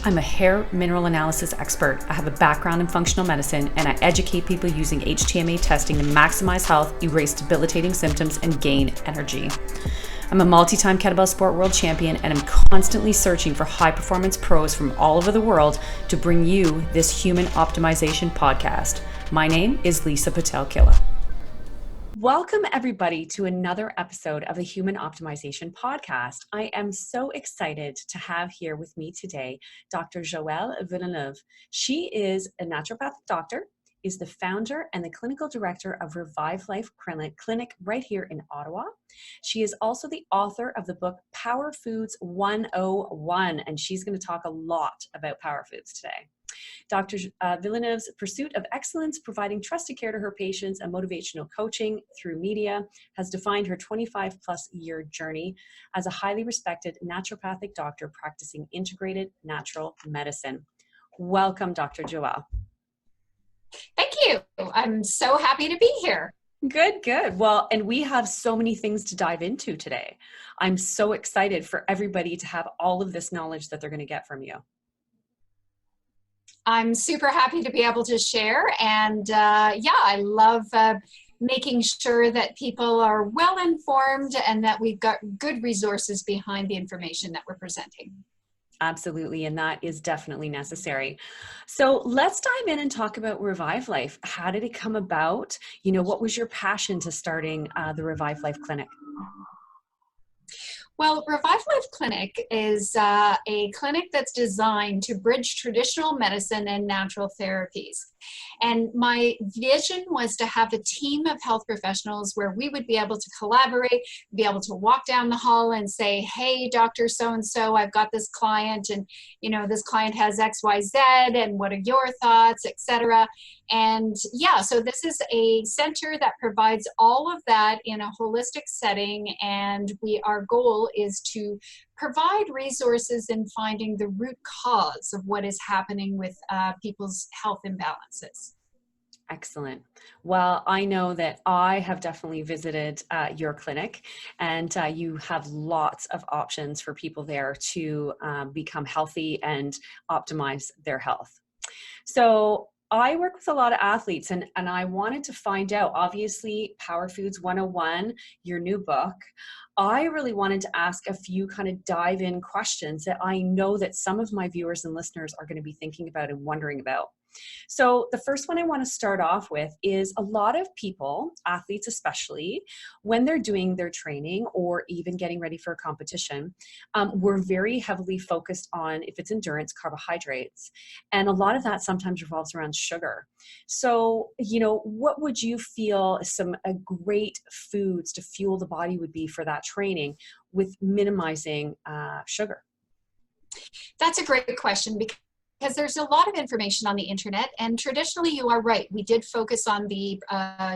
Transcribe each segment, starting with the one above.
I'm a hair mineral analysis expert. I have a background in functional medicine, and I educate people using HTMA testing to maximize health, erase debilitating symptoms, and gain energy. I'm a multi-time kettlebell sport world champion, and I'm constantly searching for high-performance pros from all over the world to bring you this human optimization podcast. My name is Lisa Pitel-Killah. Welcome, everybody, to another episode of the Human Optimization Podcast. I am so excited to have here with me today Dr. Joelle Villeneuve. She is a naturopathic doctor, is the founder and the clinical director of Revive Life Clinic right here in Ottawa. She is also the author of the book POWERFOODS 101, and she's going to talk a lot about power foods today. Dr. Villeneuve's pursuit of excellence, providing trusted care to her patients and motivational coaching through media has defined her 25-plus year journey as a highly respected naturopathic doctor practicing integrated natural medicine. Welcome, Dr. Joelle. Thank you. I'm so happy to be here. Good. Well, and we have so many things to dive into today. I'm so excited for everybody to have all of this knowledge that they're going to get from you. I'm super happy to be able to share, and I love making sure that people are well informed and that we've got good resources behind the information that we're presenting. Absolutely, and that is definitely necessary. So let's dive in and talk about Revive Life. How did it come about? What was your passion to starting the Revive Life Clinic? Well, Revive Life Clinic is a clinic that's designed to bridge traditional medicine and natural therapies. And my vision was to have a team of health professionals where we would be able to collaborate, be able to walk down the hall and say, hey, Dr. So-and-so, I've got this client, and this client has XYZ, and what are your thoughts, etc. And so this is a center that provides all of that in a holistic setting, and our goal is to provide resources in finding the root cause of what is happening with people's health imbalances. Excellent. Well, I know that I have definitely visited your clinic, and you have lots of options for people there to become healthy and optimize their health. So I work with a lot of athletes, and I wanted to find out, obviously, POWERFOODS 101, your new book. I really wanted to ask a few kind of dive in questions that I know that some of my viewers and listeners are going to be thinking about and wondering about. So the first one I want to start off with is a lot of people, athletes especially, when they're doing their training or even getting ready for a competition, we're very heavily focused on, if it's endurance, carbohydrates. And a lot of that sometimes revolves around sugar. So, what would you feel some great foods to fuel the body would be for that training with minimizing sugar? That's a great question, because there's a lot of information on the internet, and traditionally you are right. We did focus on the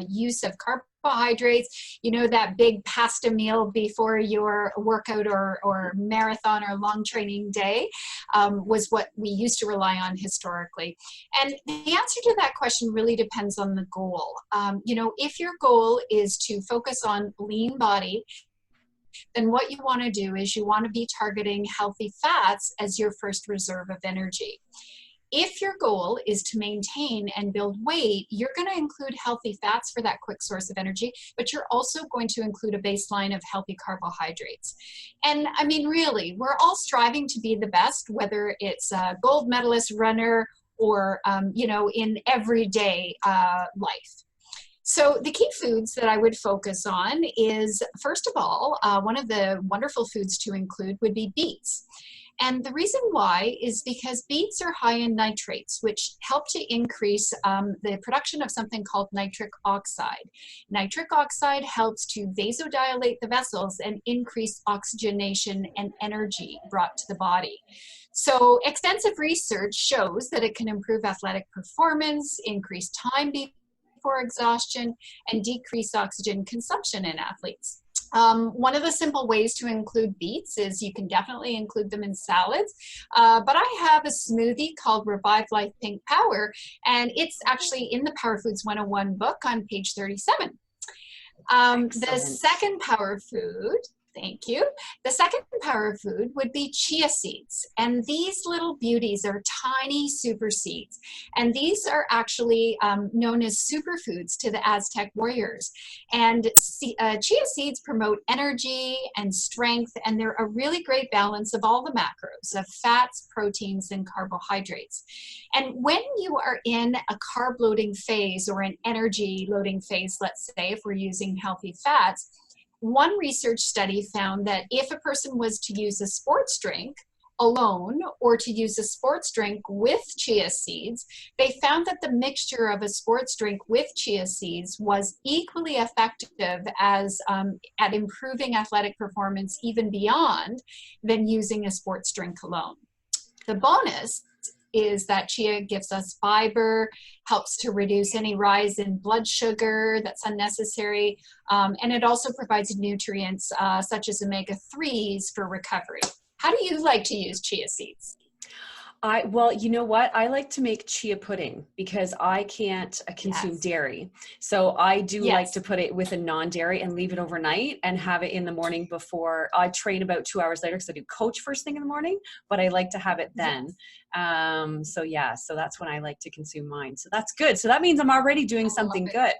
use of carbohydrates, that big pasta meal before your workout or marathon or long training day was what we used to rely on historically. And the answer to that question really depends on the goal. If your goal is to focus on lean body, then what you want to do is you want to be targeting healthy fats as your first reserve of energy. If your goal is to maintain and build weight, you're going to include healthy fats for that quick source of energy, but you're also going to include a baseline of healthy carbohydrates. And I mean, really, we're all striving to be the best, whether it's a gold medalist runner or, in everyday life. So the key foods that I would focus on is, first of all, one of the wonderful foods to include would be beets. And the reason why is because beets are high in nitrates, which help to increase the production of something called nitric oxide. Nitric oxide helps to vasodilate the vessels and increase oxygenation and energy brought to the body. So extensive research shows that it can improve athletic performance, increase time before exhaustion, and decrease oxygen consumption in athletes. One of the simple ways to include beets is you can definitely include them in salads, but I have a smoothie called Revive Life Pink Power, and it's actually in the POWERFOODS 101 book on page 37. The second power food Thank you. The second power food would be chia seeds. And these little beauties are tiny super seeds. And these are actually known as superfoods to the Aztec warriors. And chia seeds promote energy and strength, and they're a really great balance of all the macros of fats, proteins, and carbohydrates. And when you are in a carb loading phase or an energy loading phase, let's say, if we're using healthy fats, one research study found that if a person was to use a sports drink alone or to use a sports drink with chia seeds, they found that the mixture of a sports drink with chia seeds was equally effective as at improving athletic performance even beyond than using a sports drink alone. The bonus is that chia gives us fiber, helps to reduce any rise in blood sugar that's unnecessary, and it also provides nutrients such as omega-3s for recovery. How do you like to use chia seeds? Well, you know what? I like to make chia pudding because I can't consume dairy. So I do like to put it with a non-dairy and leave it overnight and have it in the morning before I train about 2 hours later, because I do coach first thing in the morning, but I like to have it then. So that's when I like to consume mine. So that's good. So that means I'm already doing something good.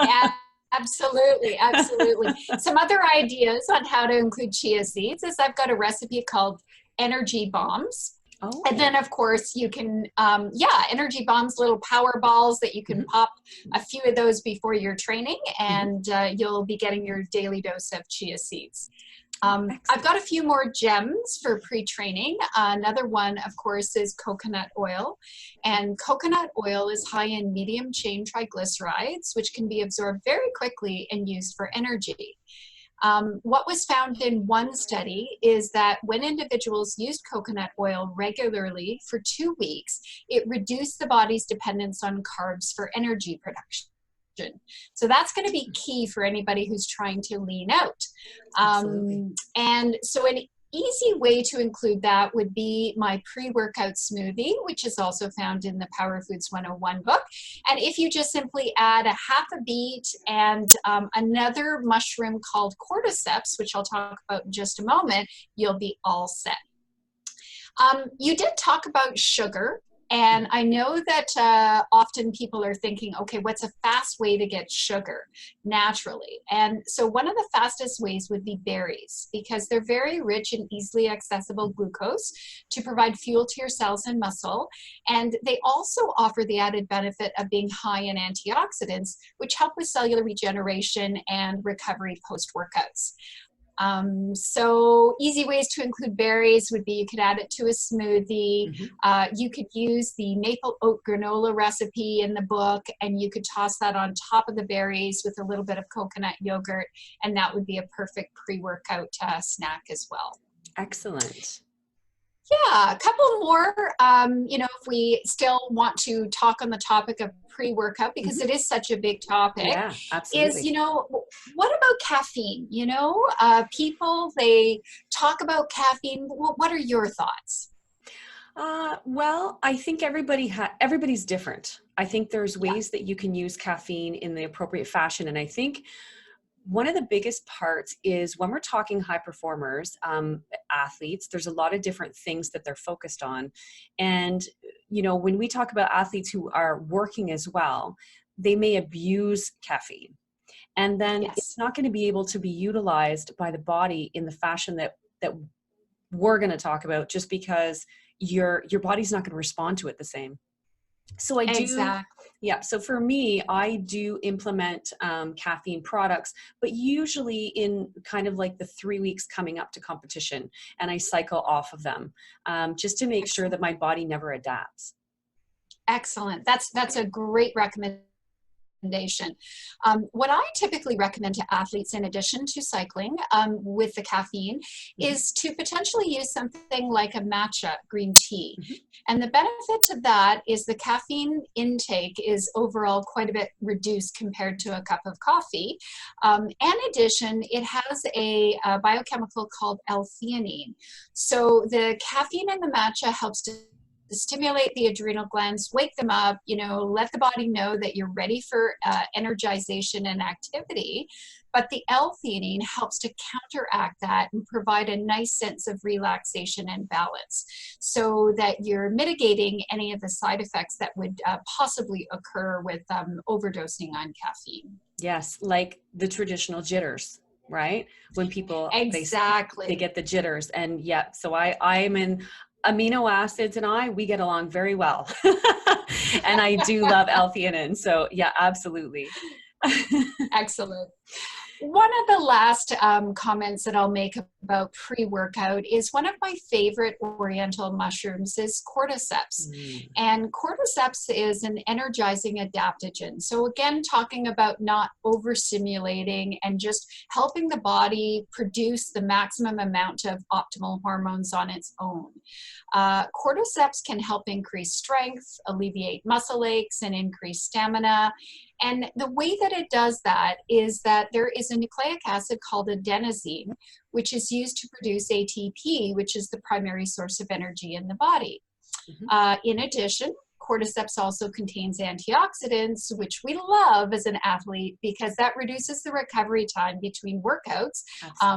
Yeah. Absolutely, absolutely. Some other ideas on how to include chia seeds is I've got a recipe called Energy Bombs. Oh. And then, of course, you can, energy bombs, little power balls that you can pop a few of those before your training, and you'll be getting your daily dose of chia seeds. I've got a few more gems for pre-training. Another one, of course, is coconut oil. And coconut oil is high in medium chain triglycerides, which can be absorbed very quickly and used for energy. What was found in one study is that when individuals used coconut oil regularly for 2 weeks, it reduced the body's dependence on carbs for energy production. So that's going to be key for anybody who's trying to lean out. And so an easy way to include that would be my pre-workout smoothie, which is also found in the Power Foods 101 book. And if you just simply add a half a beet and another mushroom called Cordyceps, which I'll talk about in just a moment, you'll be all set. You did talk about sugar. And I know that often people are thinking, okay, what's a fast way to get sugar naturally? And so one of the fastest ways would be berries, because they're very rich in easily accessible glucose to provide fuel to your cells and muscle. And they also offer the added benefit of being high in antioxidants, which help with cellular regeneration and recovery post-workouts. So easy ways to include berries would be you could add it to a smoothie. You could use the maple oat granola recipe in the book, and you could toss that on top of the berries with a little bit of coconut yogurt, and that would be a perfect pre-workout snack as well. Excellent. Yeah, a couple more, if we still want to talk on the topic of pre-workout, because it is such a big topic, is, what about caffeine? People, they talk about caffeine. What are your thoughts? Well, I think everybody's different. I think there's ways that you can use caffeine in the appropriate fashion. And I think one of the biggest parts is when we're talking high performers, athletes, there's a lot of different things that they're focused on. And, when we talk about athletes who are working as well, they may abuse caffeine. And then it's not going to be able to be utilized by the body in the fashion that we're going to talk about, just because your body's not going to respond to it the same. So I do, so for me, I do implement caffeine products, but usually in kind of like the 3 weeks coming up to competition, and I cycle off of them just to make sure that my body never adapts. Excellent. That's a great recommendation. What I typically recommend to athletes, in addition to cycling with the caffeine, is to potentially use something like a matcha green tea. And the benefit to that is the caffeine intake is overall quite a bit reduced compared to a cup of coffee. In addition, it has a biochemical called L-theanine. So the caffeine in the matcha helps to stimulate the adrenal glands, wake them up, let the body know that you're ready for energization and activity. But the L-theanine helps to counteract that and provide a nice sense of relaxation and balance so that you're mitigating any of the side effects that would possibly occur with overdosing on caffeine. Yes, like the traditional jitters, right? When people, exactly, they get the jitters. And yeah, so I'm in amino acids and we get along very well. And I do love L-theanine. So yeah, absolutely. Excellent. One of the last comments that I'll make about pre-workout is one of my favorite oriental mushrooms is Cordyceps. And Cordyceps is an energizing adaptogen. So again, talking about not overstimulating and just helping the body produce the maximum amount of optimal hormones on its own. Cordyceps can help increase strength, alleviate muscle aches, and increase stamina. And the way that it does that is that there is a nucleic acid called adenosine, which is used to produce ATP, which is the primary source of energy in the body. In addition, Cordyceps also contains antioxidants, which we love as an athlete because that reduces the recovery time between workouts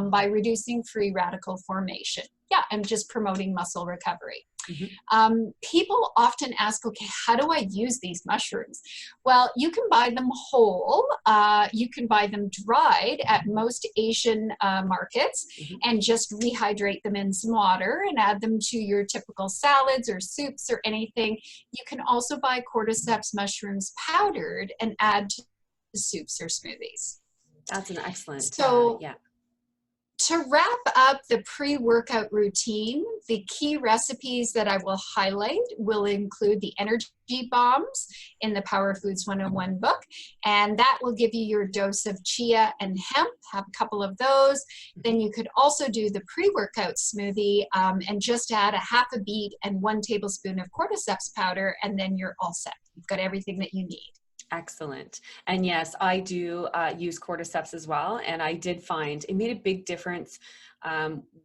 by reducing free radical formation. Yeah, and just promoting muscle recovery. People often ask, okay, how do I use these mushrooms? Well, you can buy them whole. You can buy them dried at most Asian markets and just rehydrate them in some water and add them to your typical salads or soups or anything. You can also buy Cordyceps mushrooms powdered and add to soups or smoothies. That's an excellent, so yeah. To wrap up the pre-workout routine, the key recipes that I will highlight will include the energy bombs in the Power Foods 101 book, and that will give you your dose of chia and hemp. Have a couple of those. Then you could also do the pre-workout smoothie and just add a half a beet and 1 tablespoon of cordyceps powder, and then you're all set. You've got everything that you need. Excellent. And yes, I do use Cordyceps as well. And I did find it made a big difference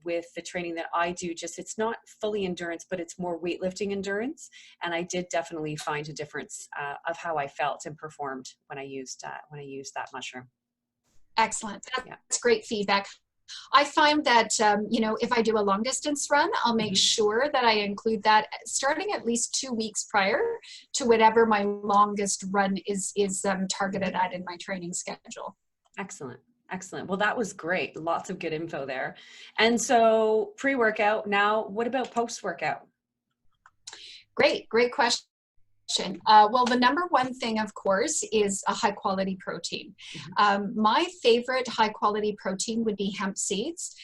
with the training that I do. Just it's not fully endurance, but it's more weightlifting endurance. And I did definitely find a difference of how I felt and performed when I used that mushroom. Excellent. That's great feedback. I find that, if I do a long distance run, I'll make sure that I include that starting at least 2 weeks prior to whatever my longest run is targeted at in my training schedule. Excellent. Excellent. Well, that was great. Lots of good info there. And so pre-workout, now what about post-workout? Great question. Well, the number one thing, of course, is a high quality protein. My favorite high quality protein would be hemp seeds.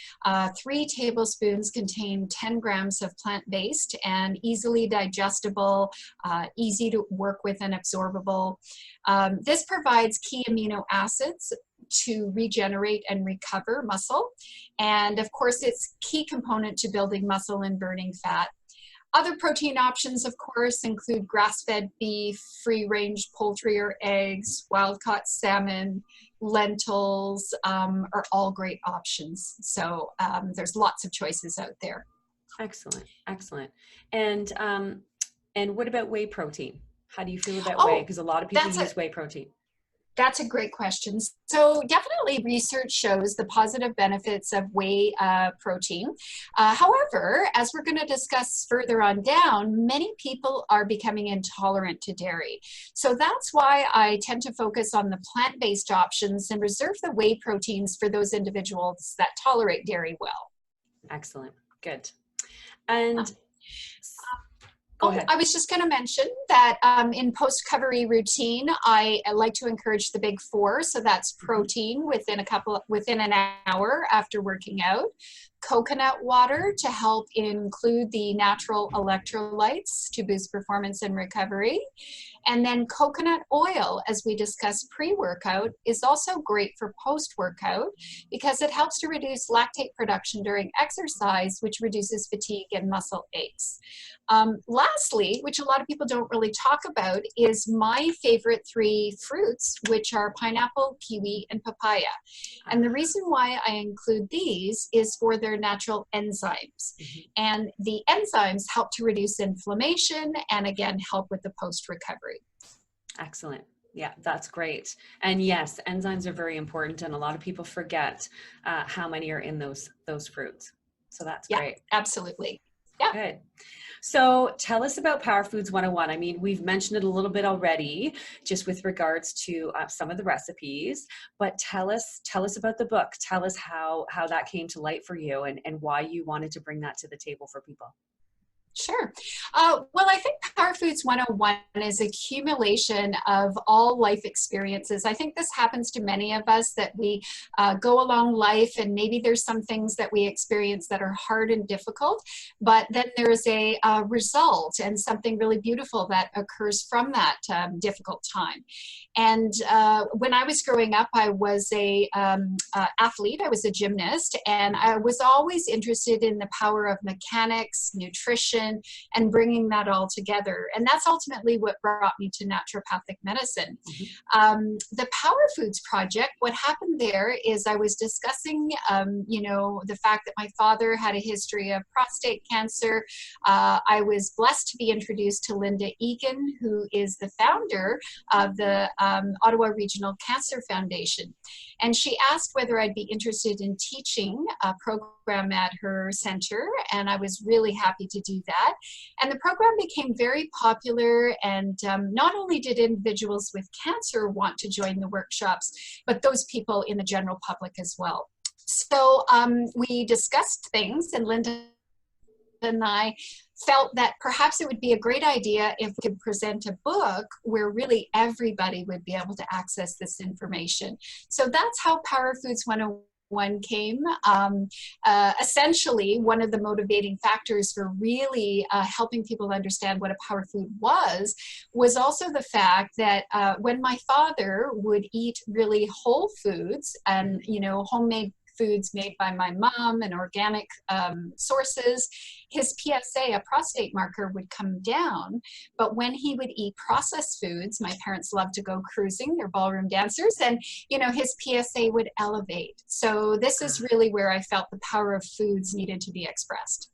3 tablespoons contain 10 grams of plant-based and easily digestible, easy to work with and absorbable. This provides key amino acids to regenerate and recover muscle. And of course, it's a key component to building muscle and burning fat. Other protein options, of course, include grass-fed beef, free-range poultry or eggs, wild-caught salmon, lentils are all great options. So there's lots of choices out there. Excellent, excellent. And what about whey protein? How do you feel about whey? Because a lot of people use whey protein. That's a great question. So definitely research shows the positive benefits of whey protein. However, as we're going to discuss further on down, many people are becoming intolerant to dairy. So that's why I tend to focus on the plant-based options and reserve the whey proteins for those individuals that tolerate dairy well. Excellent. Good. And go ahead. I was just going to mention that in post-recovery routine, I like to encourage the big 4. So that's protein within an hour after working out, coconut water to help include the natural electrolytes to boost performance and recovery. And then coconut oil, as we discussed pre-workout, is also great for post-workout because it helps to reduce lactate production during exercise, which reduces fatigue and muscle aches. Lastly, which a lot of people don't really talk about, is my favorite 3 fruits, which are pineapple, kiwi, and papaya. And the reason why I include these is for their are natural enzymes. And the enzymes help to reduce inflammation and again, help with the post-recovery. Excellent. Yeah, that's great. And yes, enzymes are very important, and a lot of people forget how many are in those fruits. So that's Yeah, great. absolutely. Yeah. Good. So tell us about Power Foods 101. I mean, we've mentioned it a little bit already, just with regards to some of the recipes, but tell us about the book. Tell us how that came to light for you, and why you wanted to bring that to the table for people. Sure. Well, I think Power Foods 101 is accumulation of all life experiences. I think this happens to many of us, that we go along life and maybe there's some things that we experience that are hard and difficult, but then there's a result and something really beautiful that occurs from that difficult time. And when I was growing up, I was a athlete. I was a gymnast, and I was always interested in the power of mechanics, nutrition, and bringing that all together. And that's ultimately what brought me to naturopathic medicine. The Power Foods Project, what happened there is I was discussing, the fact that my father had a history of prostate cancer. I was blessed to be introduced to Linda Egan, who is the founder of the Ottawa Regional Cancer Foundation. And she asked whether I'd be interested in teaching a program at her center, and I was really happy to do that. And the program became very popular, and not only did individuals with cancer want to join the workshops, but those people in the general public as well. So we discussed things, and Linda and I felt that perhaps it would be a great idea if we could present a book where really everybody would be able to access this information. So that's how Power Foods 101 came. Essentially, one of the motivating factors for really helping people understand what a power food was also the fact that when my father would eat really whole foods and, homemade foods made by my mom and organic sources, his PSA, a prostate marker, would come down. But when he would eat processed foods, my parents loved to go cruising, they're ballroom dancers, and his PSA would elevate. So this is really where I felt the power of foods needed to be expressed.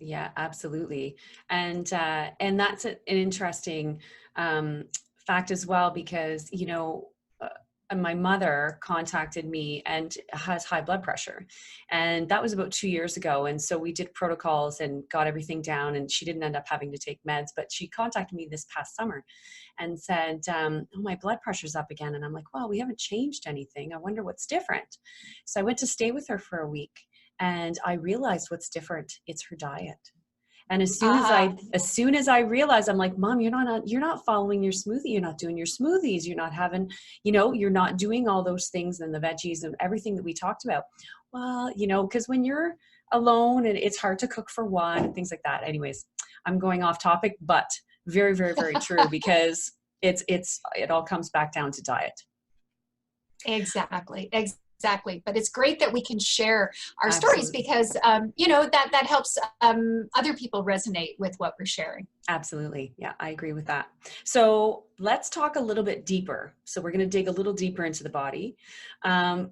Yeah, absolutely. And that's an interesting fact as well, because and my mother contacted me and has high blood pressure. And that was about 2 years ago. And so we did protocols and got everything down, and she didn't end up having to take meds, but she contacted me this past summer and said, oh, my blood pressure's up again. And I'm like, well, we haven't changed anything. I wonder what's different. So I went to stay with her for a week, and I realized what's different. It's her diet. And as soon as I realized, I'm like, Mom, you're not following your smoothie. You're not doing your smoothies. You're not having, you're not doing all those things and the veggies and everything that we talked about. Well, because when you're alone and it's hard to cook for one and things like that. Anyways, I'm going off topic, but very, very, very true, because it all comes back down to diet. Exactly. But it's great that we can share our Absolutely. stories, because that helps other people resonate with what we're sharing. Absolutely. Yeah, I agree with that. So let's talk a little bit deeper. So we're going to dig a little deeper into the body,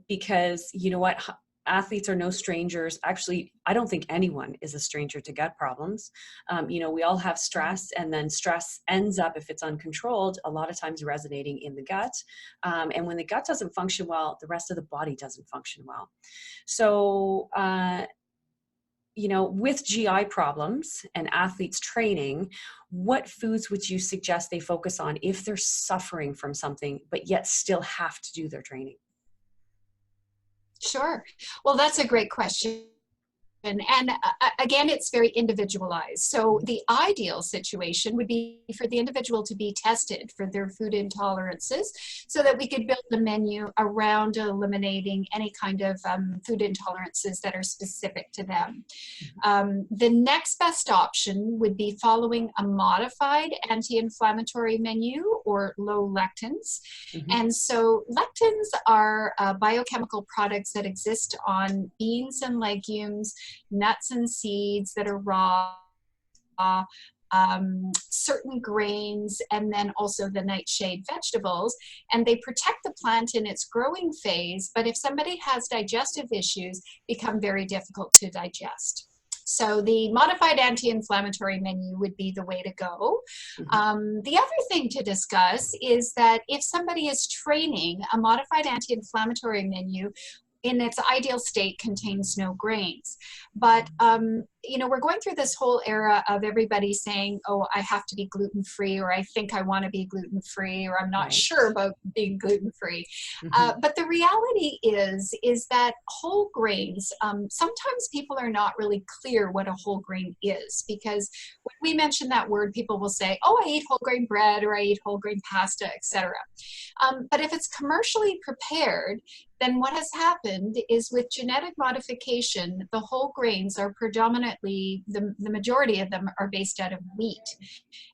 because you know what? Athletes are no strangers. Actually, I don't think anyone is a stranger to gut problems. We all have stress, and then stress ends up, if it's uncontrolled, a lot of times resonating in the gut. And when the gut doesn't function well, the rest of the body doesn't function well. So, with GI problems and athletes training, what foods would you suggest they focus on if they're suffering from something, but yet still have to do their training? Sure. Well, that's a great question. And again, it's very individualized. So the ideal situation would be for the individual to be tested for their food intolerances, so that we could build a menu around eliminating any kind of food intolerances that are specific to them. The next best option would be following a modified anti-inflammatory menu, or low lectins. And so lectins are biochemical products that exist on beans and legumes, nuts and seeds that are raw, certain grains, and then also the nightshade vegetables. And they protect the plant in its growing phase, but if somebody has digestive issues, become very difficult to digest. So the modified anti-inflammatory menu would be the way to go. The other thing to discuss is that if somebody is training, a modified anti-inflammatory menu in its ideal state contains no grains. But, you know, we're going through this whole era of everybody saying, oh, I have to be gluten-free, or I think I want to be gluten-free, or I'm not sure about being gluten-free. But the reality is that whole grains, sometimes people are not really clear what a whole grain is, because when we mention that word, people will say, oh, I eat whole grain bread, or I eat whole grain pasta, etc. But if it's commercially prepared, then what has happened is with genetic modification, the whole grains are predominantly, the majority of them are based out of wheat.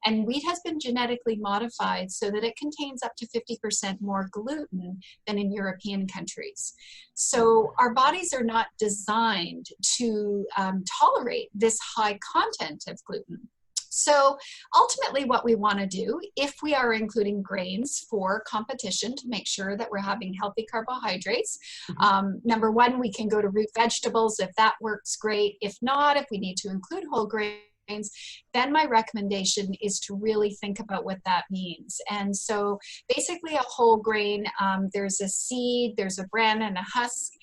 And wheat has been genetically modified so that it contains up to 50% more gluten than in European countries. So our bodies are not designed to tolerate this high content of gluten. So ultimately what we want to do, if we are including grains for competition to make sure that we're having healthy carbohydrates, number one, we can go to root vegetables if that works great. If not, if we need to include whole grains, then my recommendation is to really think about what that means. And so basically a whole grain, there's a seed, there's a bran and a husk.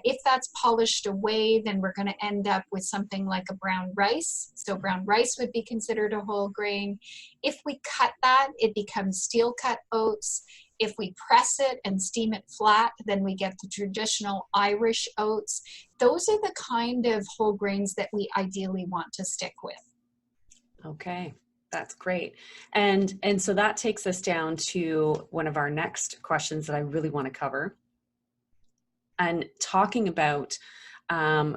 If that's polished away, then we're going to end up with something like a brown rice. So brown rice would be considered a whole grain. If we cut that, it becomes steel cut oats. If we press it and steam it flat, then we get the traditional Irish oats. Those are the kind of whole grains that we ideally want to stick with. Okay. That's great. And so that takes us down to one of our next questions that I really want to cover. And talking about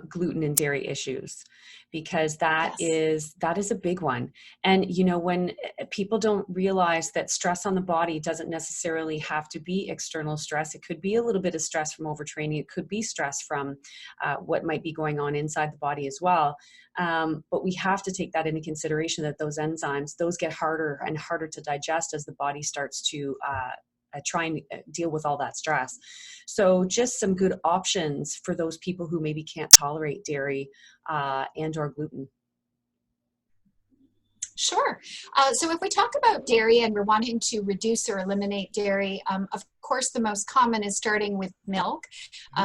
gluten and dairy issues, because that is a big one. And, you know, when people don't realize that stress on the body doesn't necessarily have to be external stress, it could be a little bit of stress from overtraining. It could be stress from what might be going on inside the body as well. But we have to take that into consideration, that those enzymes, those get harder and harder to digest as the body starts to try and deal with all that stress. So just some good options for those people who maybe can't tolerate dairy and or gluten. Sure. So if we talk about dairy and we're wanting to reduce or eliminate dairy, of course, the most common is starting with milk.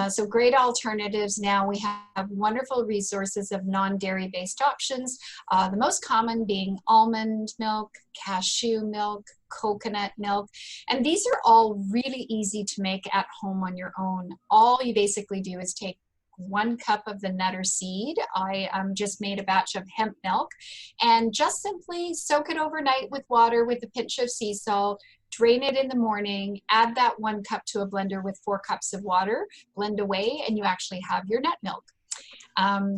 So great alternatives now. We have wonderful resources of non-dairy based options. The most common being almond milk, cashew milk, coconut milk. And these are all really easy to make at home on your own. All you basically do is take 1 cup of the nut or seed. I just made a batch of hemp milk, and just simply soak it overnight with water with a pinch of sea salt, drain it in the morning, add that 1 cup to a blender with 4 cups of water, blend away, and you actually have your nut milk.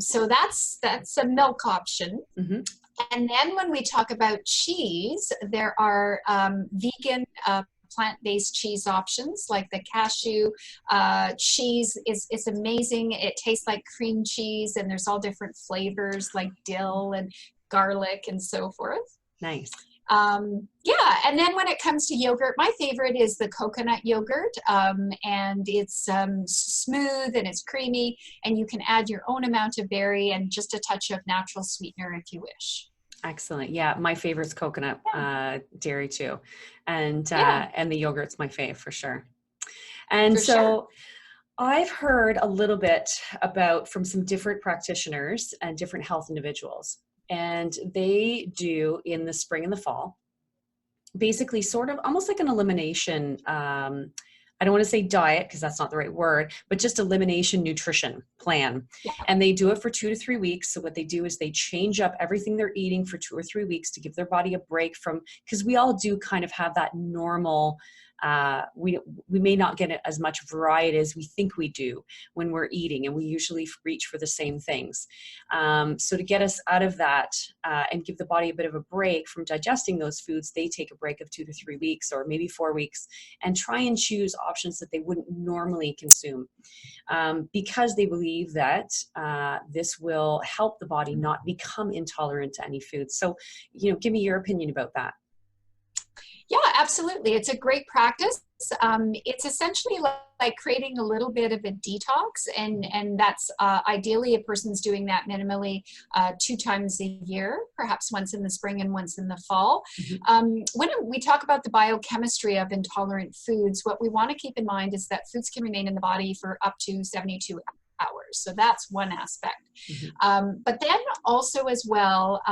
So that's a milk option. And then when we talk about cheese, there are vegan plant-based cheese options like the cashew cheese is amazing. It tastes like cream cheese, and there's all different flavors like dill and garlic and so forth. Nice. Yeah, and then when it comes to yogurt, my favorite is the coconut yogurt, and it's smooth and it's creamy, and you can add your own amount of berry and just a touch of natural sweetener if you wish. Excellent. Yeah, my favorite's coconut dairy too, and the yogurt's my fave for sure. And I've heard a little bit about from some different practitioners and different health individuals, and they do in the spring and the fall, basically sort of almost like an elimination. I don't want to say diet because that's not the right word, but just elimination nutrition plan. And they do it for 2 to 3 weeks. So what they do is they change up everything they're eating for 2 or 3 weeks to give their body a break from, because we all do kind of have that normal we may not get as much variety as we think we do when we're eating, and we usually reach for the same things. So to get us out of that and give the body a bit of a break from digesting those foods, they take a break of 2 to 3 weeks or maybe 4 weeks and try and choose options that they wouldn't normally consume, because they believe that this will help the body not become intolerant to any food. So, give me your opinion about that. Yeah, absolutely. It's a great practice. It's essentially like creating a little bit of a detox, and that's ideally a person's doing that minimally 2 times a year, perhaps once in the spring and once in the fall. When we talk about the biochemistry of intolerant foods, what we want to keep in mind is that foods can remain in the body for up to 72 hours. So that's one aspect. But then also as well,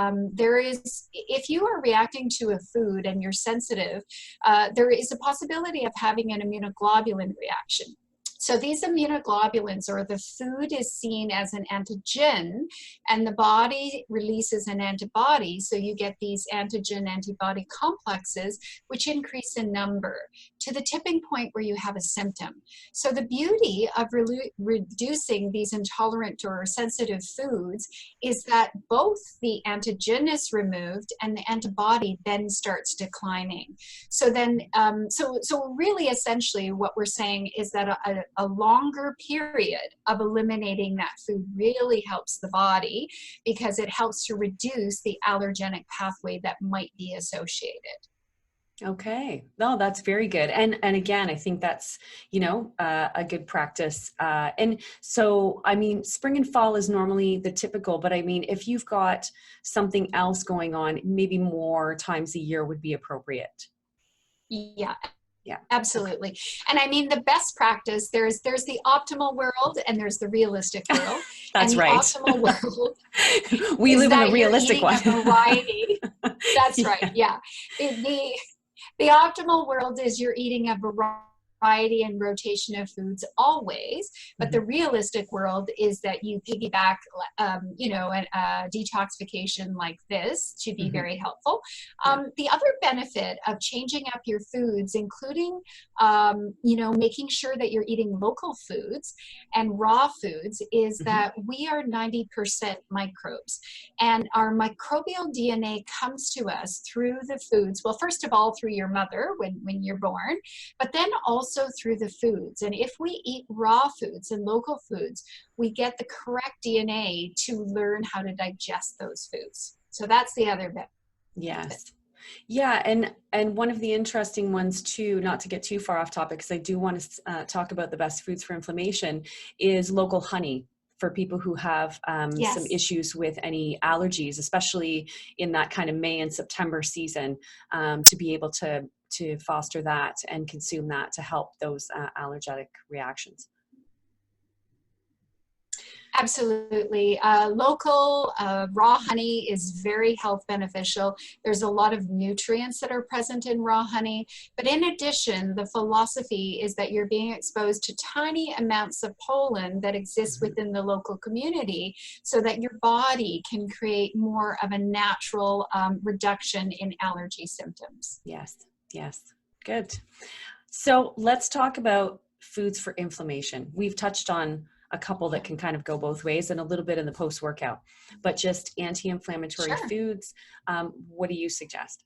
if you are reacting to a food and you're sensitive, there is a possibility of having an immunoglobulin reaction. So these immunoglobulins, or the food is seen as an antigen, and the body releases an antibody. So you get these antigen-antibody complexes, which increase in number to the tipping point where you have a symptom. So the beauty of reducing these intolerant or sensitive foods is that both the antigen is removed and the antibody then starts declining. So then, so really essentially what we're saying is that a longer period of eliminating that food really helps the body, because it helps to reduce the allergenic pathway that might be associated. Okay. No, that's very good. And again, I think that's, a good practice. And so, I mean, spring and fall is normally the typical, but I mean, if you've got something else going on, maybe more times a year would be appropriate. Yeah. Yeah, absolutely. And I mean, the best practice, there's the optimal world and there's the realistic world. That's and the right. optimal world we live in the realistic one. A variety. That's right. Yeah. The optimal world is you're eating a variety and rotation of foods always, but the realistic world is that you piggyback, a detoxification like this to be very helpful. The other benefit of changing up your foods, including, making sure that you're eating local foods and raw foods, is that we are 90% microbes, and our microbial DNA comes to us through the foods. Well, first of all, through your mother when you're born, but then also through the foods. And if we eat raw foods and local foods, we get the correct DNA to learn how to digest those foods. So that's the other bit. Yes. Yeah. And one of the interesting ones too, not to get too far off topic, because I do want to talk about the best foods for inflammation, is local honey for people who have some issues with any allergies, especially in that kind of May and September season, to be able to foster that and consume that to help those allergenic reactions. Absolutely. Local raw honey is very health beneficial. There's a lot of nutrients that are present in raw honey. But in addition, the philosophy is that you're being exposed to tiny amounts of pollen that exists within the local community, so that your body can create more of a natural reduction in allergy symptoms. Yes. Yes. Good. So let's talk about foods for inflammation. We've touched on a couple that can kind of go both ways and a little bit in the post-workout, but just anti-inflammatory foods. What do you suggest?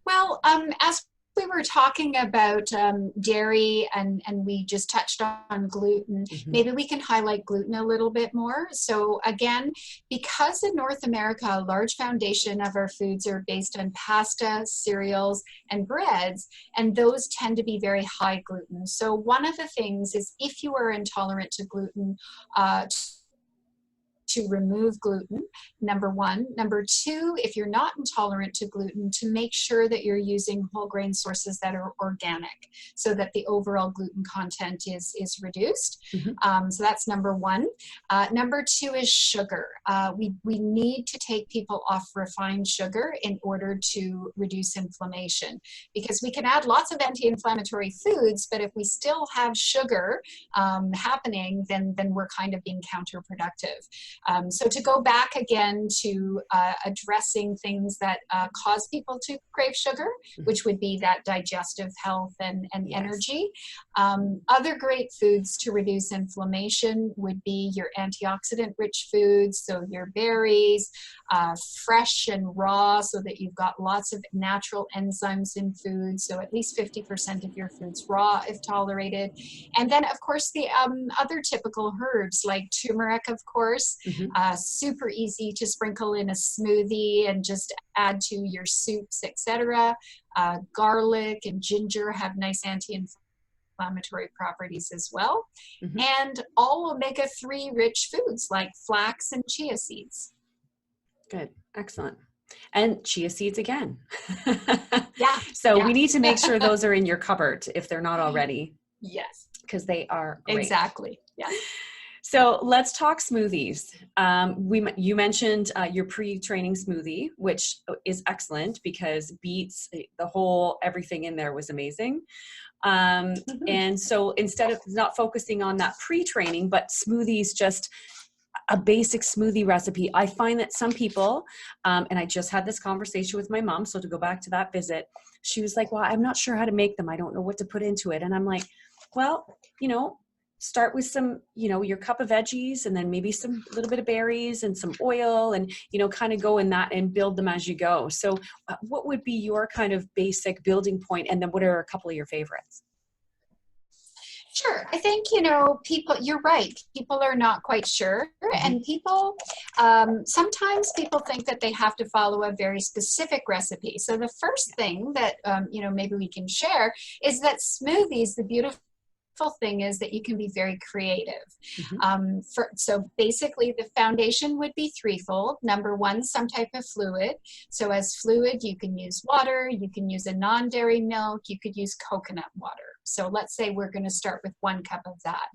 Well, as we were talking about dairy and we just touched on gluten, maybe we can highlight gluten a little bit more. So again, because in North America, a large foundation of our foods are based on pasta, cereals, and breads, and those tend to be very high gluten. So one of the things is, if you are intolerant to gluten, to remove gluten, number one. Number two, if you're not intolerant to gluten, to make sure that you're using whole grain sources that are organic, so that the overall gluten content is reduced. So that's number one. Number two is sugar. We need to take people off refined sugar in order to reduce inflammation, because we can add lots of anti-inflammatory foods, but if we still have sugar happening, then we're kind of being counterproductive. So to go back again to addressing things that cause people to crave sugar, which would be that digestive health and Yes. energy. Other great foods to reduce inflammation would be your antioxidant-rich foods, so your berries, fresh and raw, so that you've got lots of natural enzymes in food, so at least 50% of your food's raw if tolerated. And then, of course, the other typical herbs like turmeric, of course, super easy to sprinkle in a smoothie and just add to your soups, etc. Garlic and ginger have nice anti-inflammatory properties as well. And all omega-3 rich foods like flax and chia seeds. Good. Excellent. And chia seeds again. Yeah. So we need to make sure those are in your cupboard if they're not already. Yes. Because they are great. Exactly. Yeah. So let's talk smoothies. You mentioned your pre-training smoothie, which is excellent because beets, the whole everything in there was amazing. And so instead of not focusing on that pre-training, but smoothies, just a basic smoothie recipe, I find that some people, and I just had this conversation with my mom, so to go back to that visit, she was like, well, I'm not sure how to make them. I don't know what to put into it. And I'm like, well, start with some, your cup of veggies and then maybe some little bit of berries and some oil and, kind of go in that and build them as you go. So what would be your kind of basic building point? And then what are a couple of your favorites? Sure. I think, people, you're right. People are not quite sure. And people, sometimes people think that they have to follow a very specific recipe. So the first thing that, maybe we can share is that smoothies, the beautiful thing is that you can be very creative. So basically the foundation would be threefold. Number one, some type of fluid. So as fluid, you can use water, you can use a non-dairy milk, you could use coconut water. So let's say we're going to start with 1 cup of that.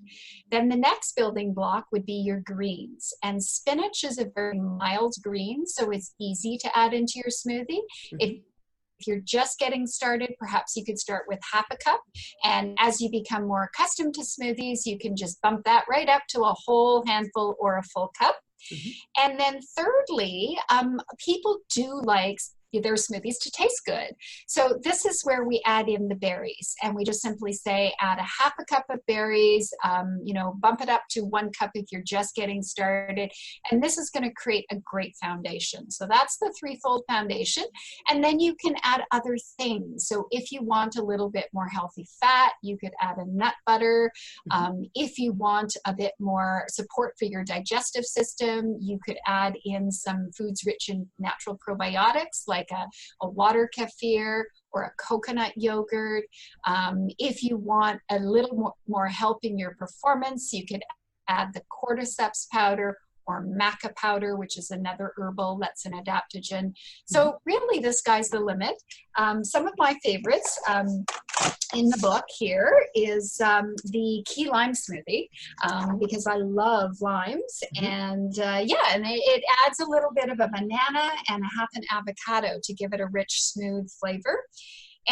Then the next building block would be your greens. And spinach is a very mild green, so it's easy to add into your smoothie. If you're just getting started, perhaps you could start with half a cup. And as you become more accustomed to smoothies, you can just bump that right up to a whole handful or a full cup. And then thirdly, people do like their smoothies to taste good. So this is where we add in the berries, and we just simply say add a half a cup of berries, bump it up to 1 cup if you're just getting started. And this is going to create a great foundation. So that's the threefold foundation. And then you can add other things. So if you want a little bit more healthy fat, you could add a nut butter. If you want a bit more support for your digestive system, you could add in some foods rich in natural probiotics like a water kefir or a coconut yogurt. If you want a little more help in your performance, you could add the Cordyceps powder or maca powder, which is another herbal that's an adaptogen. So really the sky's the limit. Some of my favorites in the book here is the key lime smoothie, because I love limes. And and it adds a little bit of a banana and a half an avocado to give it a rich, smooth flavor.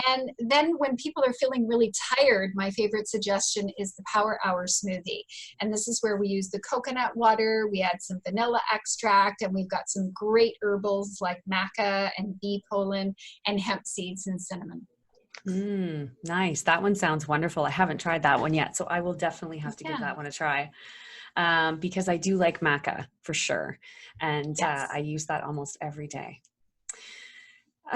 And then when people are feeling really tired, my favorite suggestion is the Power Hour smoothie. And this is where we use the coconut water, we add some vanilla extract, and we've got some great herbals like maca and bee pollen and hemp seeds and cinnamon. Nice. That one sounds wonderful. I haven't tried that one yet, so I will definitely have to give that one a try. Because I do like maca for sure. And I use that almost every day.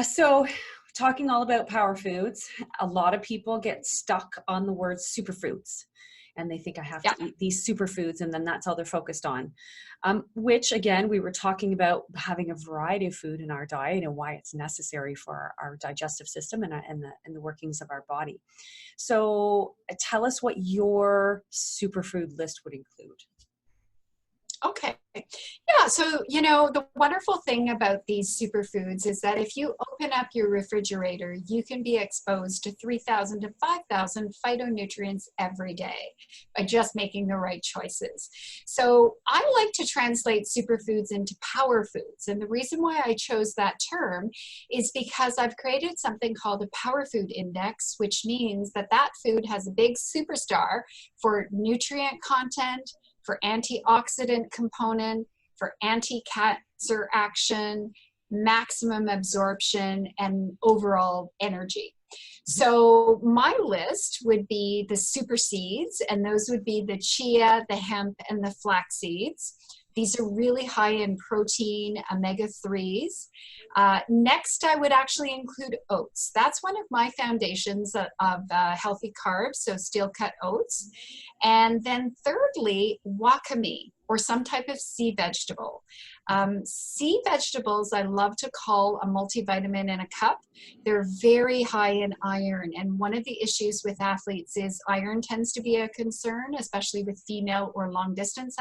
So talking all about power foods, a lot of people get stuck on the word superfoods. And they think I have to eat these superfoods, and then that's all they're focused on. Which, again, we were talking about having a variety of food in our diet and why it's necessary for our digestive system and the workings of our body. So tell us what your superfood list would include. Okay. Yeah. So, the wonderful thing about these superfoods is that if you open up your refrigerator, you can be exposed to 3,000 to 5,000 phytonutrients every day by just making the right choices. So I like to translate superfoods into power foods. And the reason why I chose that term is because I've created something called a power food index, which means that food has a big superstar for nutrient content, for antioxidant component, for anti-cancer action, maximum absorption, and overall energy. So my list would be the super seeds, and those would be the chia, the hemp, and the flax seeds. These are really high in protein, omega-3s. Next, I would actually include oats. That's one of my foundations of healthy carbs, so steel-cut oats. And then thirdly, wakame, or some type of sea vegetable. Sea vegetables I love to call a multivitamin in a cup. They're very high in iron, and one of the issues with athletes is iron tends to be a concern, especially with female or long-distance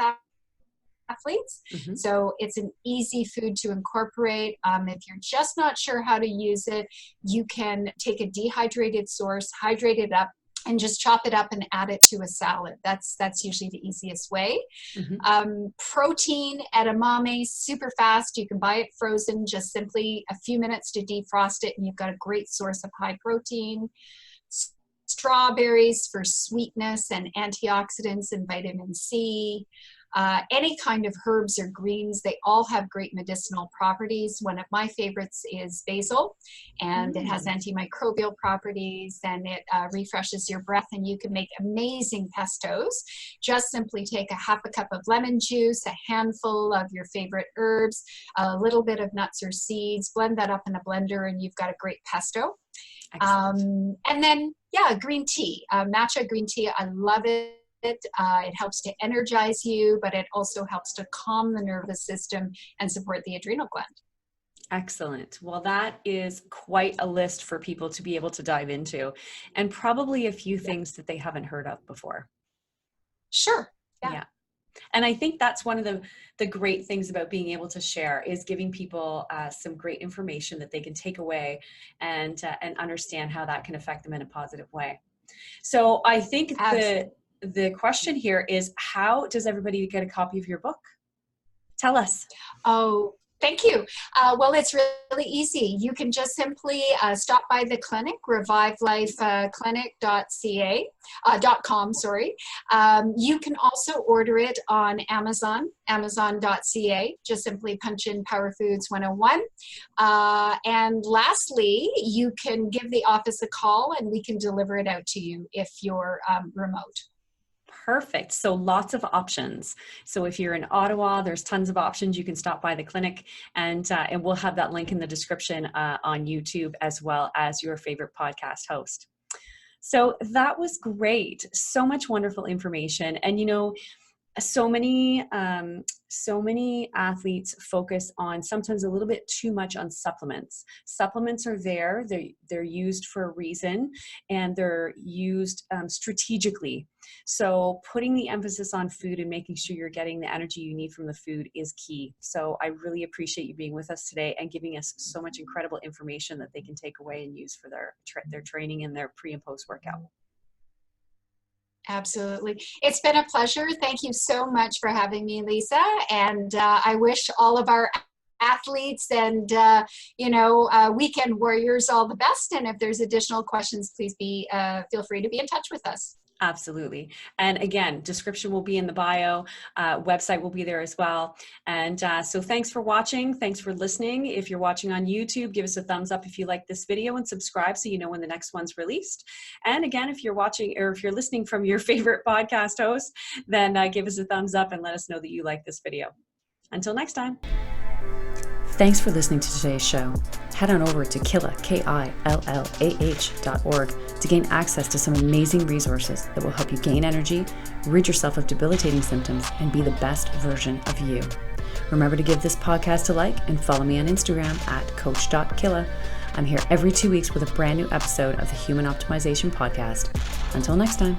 athletes. Mm-hmm. So it's an easy food to incorporate. If you're just not sure how to use it, you can take a dehydrated source, hydrate it up, and just chop it up and add it to a salad. That's usually the easiest way. Mm-hmm. Protein, edamame, super fast. You can buy it frozen, just simply a few minutes to defrost it, and you've got a great source of high protein. Strawberries for sweetness and antioxidants and vitamin C. Any kind of herbs or greens, they all have great medicinal properties. One of my favorites is basil, and it has antimicrobial properties, and it refreshes your breath, and you can make amazing pestos. Just simply take a half a cup of lemon juice, a handful of your favorite herbs, a little bit of nuts or seeds, blend that up in a blender, and you've got a great pesto. And then, green tea, matcha green tea. I love it. It helps to energize you, but it also helps to calm the nervous system and support the adrenal gland. Excellent. Well, that is quite a list for people to be able to dive into, and probably a few things that they haven't heard of before. Sure. Yeah. And I think that's one of the great things about being able to share is giving people some great information that they can take away and understand how that can affect them in a positive way. So I think the question here is, how does everybody get a copy of your book? Tell us. Oh, thank you. Well, it's really easy. You can just simply stop by the clinic, revivelifeclinic.com. You can also order it on Amazon, amazon.ca. Just simply punch in POWERFOODS 101. And lastly, you can give the office a call and we can deliver it out to you if you're remote. Perfect. So lots of options. So if you're in Ottawa, there's tons of options. You can stop by the clinic, and we'll have that link in the description on YouTube, as well as your favorite podcast host. So that was great. So much wonderful information. And, so many athletes focus on sometimes a little bit too much on supplements. Supplements are there. They're used for a reason, and they're used strategically. So putting the emphasis on food and making sure you're getting the energy you need from the food is key. So I really appreciate you being with us today and giving us so much incredible information that they can take away and use for their training and their pre and post workout. Absolutely. It's been a pleasure. Thank you so much for having me, Lisa. And I wish all of our athletes and, weekend warriors all the best. And if there's additional questions, please feel free to be in touch with us. Absolutely. And again, description will be in the bio, website will be there as well. And so thanks for watching. Thanks for listening. If you're watching on YouTube, give us a thumbs up if you like this video, and subscribe so you know when the next one's released. And again, if you're watching or if you're listening from your favorite podcast host, then give us a thumbs up and let us know that you like this video. Until next time. Thanks for listening to today's show. Head on over to Killah, KILLAH.org to gain access to some amazing resources that will help you gain energy, rid yourself of debilitating symptoms, and be the best version of you. Remember to give this podcast a like and follow me on Instagram at coach.killah. I'm here every 2 weeks with a brand new episode of the Human Optimization Podcast. Until next time.